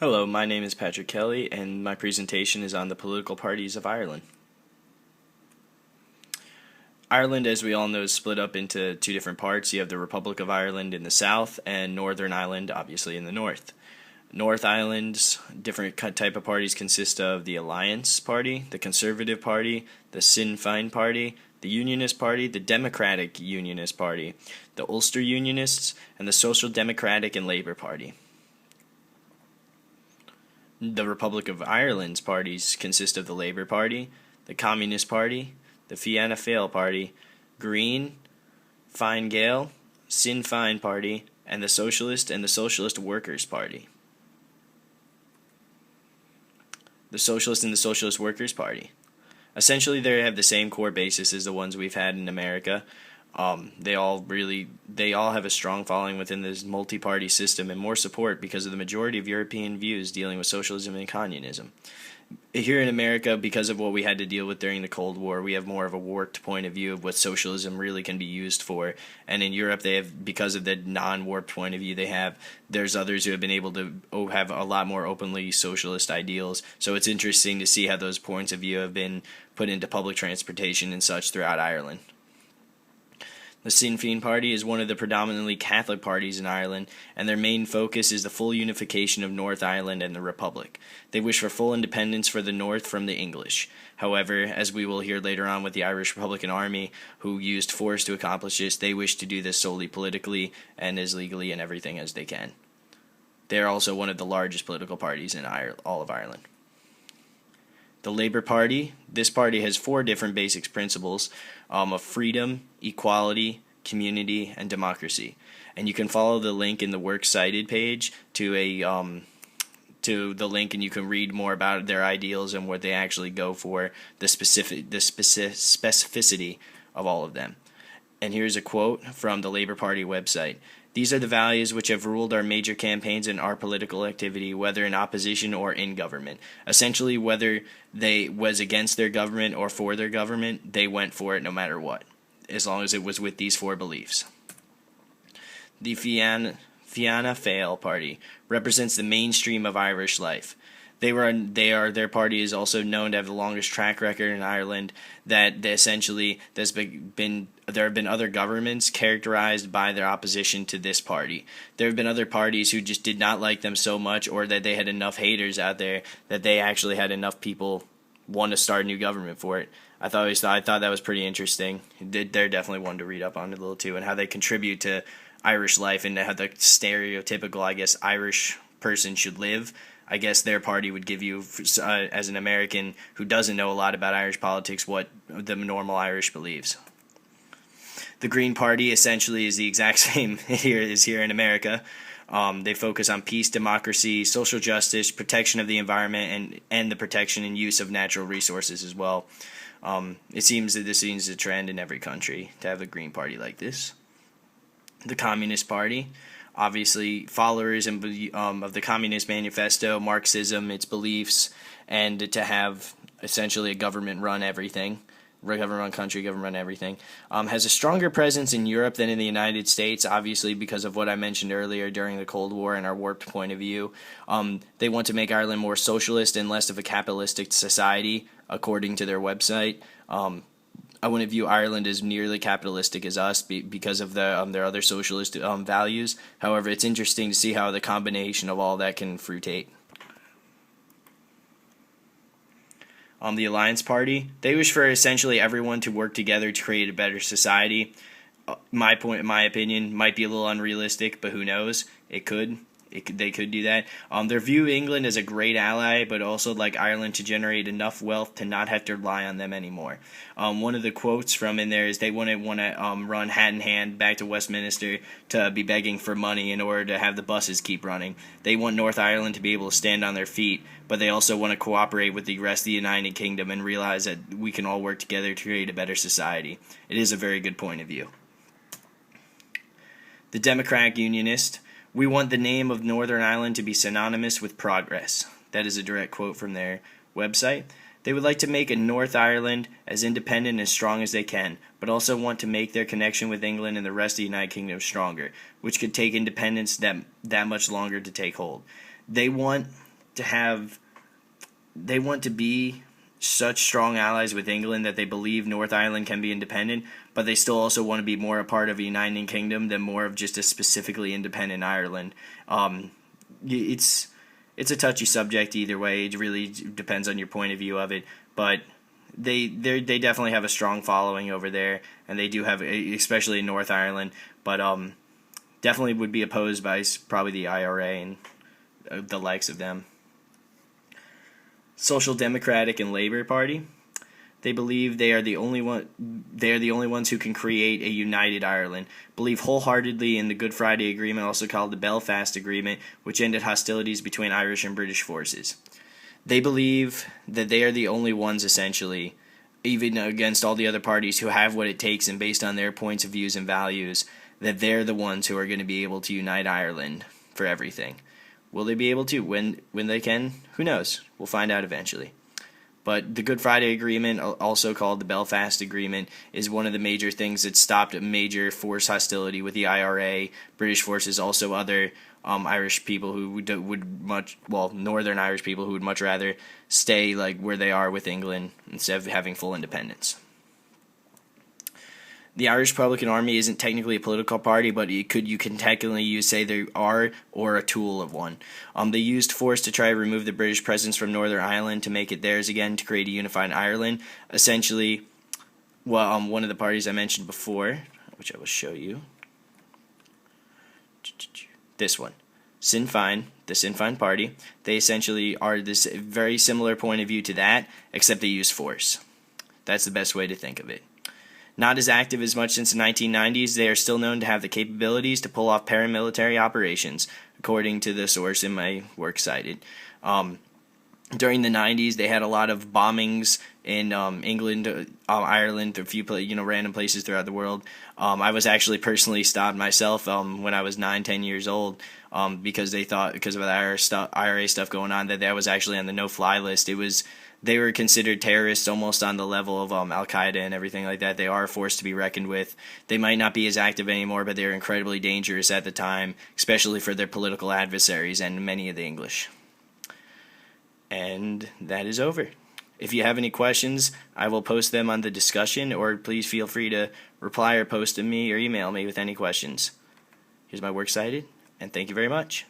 Hello, my name is Patrick Kelly, and my presentation is on the political parties of Ireland. Ireland, as we all know, is split up into two different parts. You have the Republic of Ireland in the south, and Northern Ireland, obviously, in the north. North Ireland's different type of parties consist of the Alliance Party, the Conservative Party, the Sinn Féin Party, the Unionist Party, the Democratic Unionist Party, the Ulster Unionists, and the Social Democratic and Labour Party. The Republic of Ireland's parties consist of the Labour Party, the Communist Party, the Fianna Fáil Party, Green, Fine Gael, Sinn Féin Party, and the Socialist Workers' Party. The Socialist and the Socialist Workers' Party. Essentially, they have the same core basis as the ones we've had in America. They all have a strong following within this multi-party system and more support because of the majority of European views dealing with socialism and communism. Here in America, because of what we had to deal with during the Cold War, we have more of a warped point of view of what socialism really can be used for. And in Europe, they have, because of the non-warped point of view they have, there's others who have been able to have a lot more openly socialist ideals. So it's interesting to see how those points of view have been put into public transportation and such throughout Ireland. The Sinn Féin Party is one of the predominantly Catholic parties in Ireland, and their main focus is the full unification of North Ireland and the Republic. They wish for full independence for the North from the English. However, as we will hear later on with the Irish Republican Army, who used force to accomplish this, they wish to do this solely politically and as legally and everything as they can. They are also one of the largest political parties in all of Ireland. The Labour Party. This party has four different basic principles of freedom, equality, community, and democracy. And you can follow the link in the Works Cited page to the link, and you can read more about their ideals and what they actually go for, the specificity of all of them. And here's a quote from the Labour Party website. "These are the values which have ruled our major campaigns and our political activity, whether in opposition or in government. Essentially, whether they was against their government or for their government, they went for it no matter what, as long as it was with these four beliefs." The Fianna Fáil Party represents the mainstream of Irish life. Their party is also known to have the longest track record in Ireland. There have been other governments characterized by their opposition to this party. There have been other parties who just did not like them so much, or that they had enough haters out there that they actually had enough people want to start a new government for it. I thought that was pretty interesting. They're definitely one to read up on a little too, and how they contribute to Irish life and how the stereotypical, I guess, Irish person should live. I guess their party would give you, as an American who doesn't know a lot about Irish politics, what the normal Irish believes. The Green Party essentially is the exact same here in America. They focus on peace, democracy, social justice, protection of the environment, and the protection and use of natural resources as well. It seems that this is a trend in every country to have a Green Party like this. The Communist Party. Obviously, followers of the Communist Manifesto, Marxism, its beliefs, and to have essentially a government-run everything, government-run country, government-run everything, has a stronger presence in Europe than in the United States, obviously because of what I mentioned earlier during the Cold War and our warped point of view. They want to make Ireland more socialist and less of a capitalistic society, according to their website. I wouldn't view Ireland as nearly capitalistic as us because of their other socialist values. However, it's interesting to see how the combination of all that can fruitate. The Alliance Party, they wish for essentially everyone to work together to create a better society. My opinion, might be a little unrealistic, but who knows? It could. They could do that. They view England as a great ally, but also like Ireland to generate enough wealth to not have to rely on them anymore. One of the quotes from in there is they wouldn't want to run hat in hand back to Westminster to be begging for money in order to have the buses keep running. They want North Ireland to be able to stand on their feet, but they also want to cooperate with the rest of the United Kingdom and realize that we can all work together to create a better society. It is a very good point of view. The Democratic Unionist. "We want the name of Northern Ireland to be synonymous with progress." That is a direct quote from their website. They would like to make a North Ireland as independent and strong as they can, but also want to make their connection with England and the rest of the United Kingdom stronger, which could take independence that much longer to take hold. They want to have, they want to be such strong allies with England that they believe North Ireland can be independent, but they still also want to be more a part of a uniting kingdom than more of just a specifically independent Ireland. It's a touchy subject either way. It really depends on your point of view of it, but they definitely have a strong following over there, and they do have, especially in North Ireland, but definitely would be opposed by probably the IRA and the likes of them. Social Democratic and Labour Party. They believe they are the only ones who can create a united Ireland. Believe wholeheartedly in the Good Friday Agreement, also called the Belfast Agreement, which ended hostilities between Irish and British forces. They believe that they are the only ones, essentially, even against all the other parties who have what it takes, and based on their points of views and values, that they're the ones who are going to be able to unite Ireland for everything. Will they be able to? When they can? Who knows? We'll find out eventually. But the Good Friday Agreement, also called the Belfast Agreement, is one of the major things that stopped a major force hostility with the IRA, British forces, also other Irish people who Northern Irish people who would much rather stay like where they are with England instead of having full independence. The Irish Republican Army isn't technically a political party, but you can technically say they are, or a tool of one. They used force to try to remove the British presence from Northern Ireland to make it theirs again, to create a unified Ireland. Essentially, one of the parties I mentioned before, which I will show you, this one, Sinn Féin, the Sinn Féin party, they essentially are this very similar point of view to that, except they use force. That's the best way to think of it. Not as active as much since the 1990s, they are still known to have the capabilities to pull off paramilitary operations, according to the source in my works cited. During the 90s, they had a lot of bombings in England, Ireland, a few random places throughout the world. I was actually personally stopped myself when I was 9-10 years old because they thought, because of the IRA stuff going on, that was actually on the no-fly list. They were considered terrorists almost on the level of Al-Qaeda and everything like that. They are a force to be reckoned with. They might not be as active anymore, but they were incredibly dangerous at the time, especially for their political adversaries and many of the English. And that is over. If you have any questions, I will post them on the discussion, or please feel free to reply or post to me or email me with any questions. Here's my works cited, and thank you very much.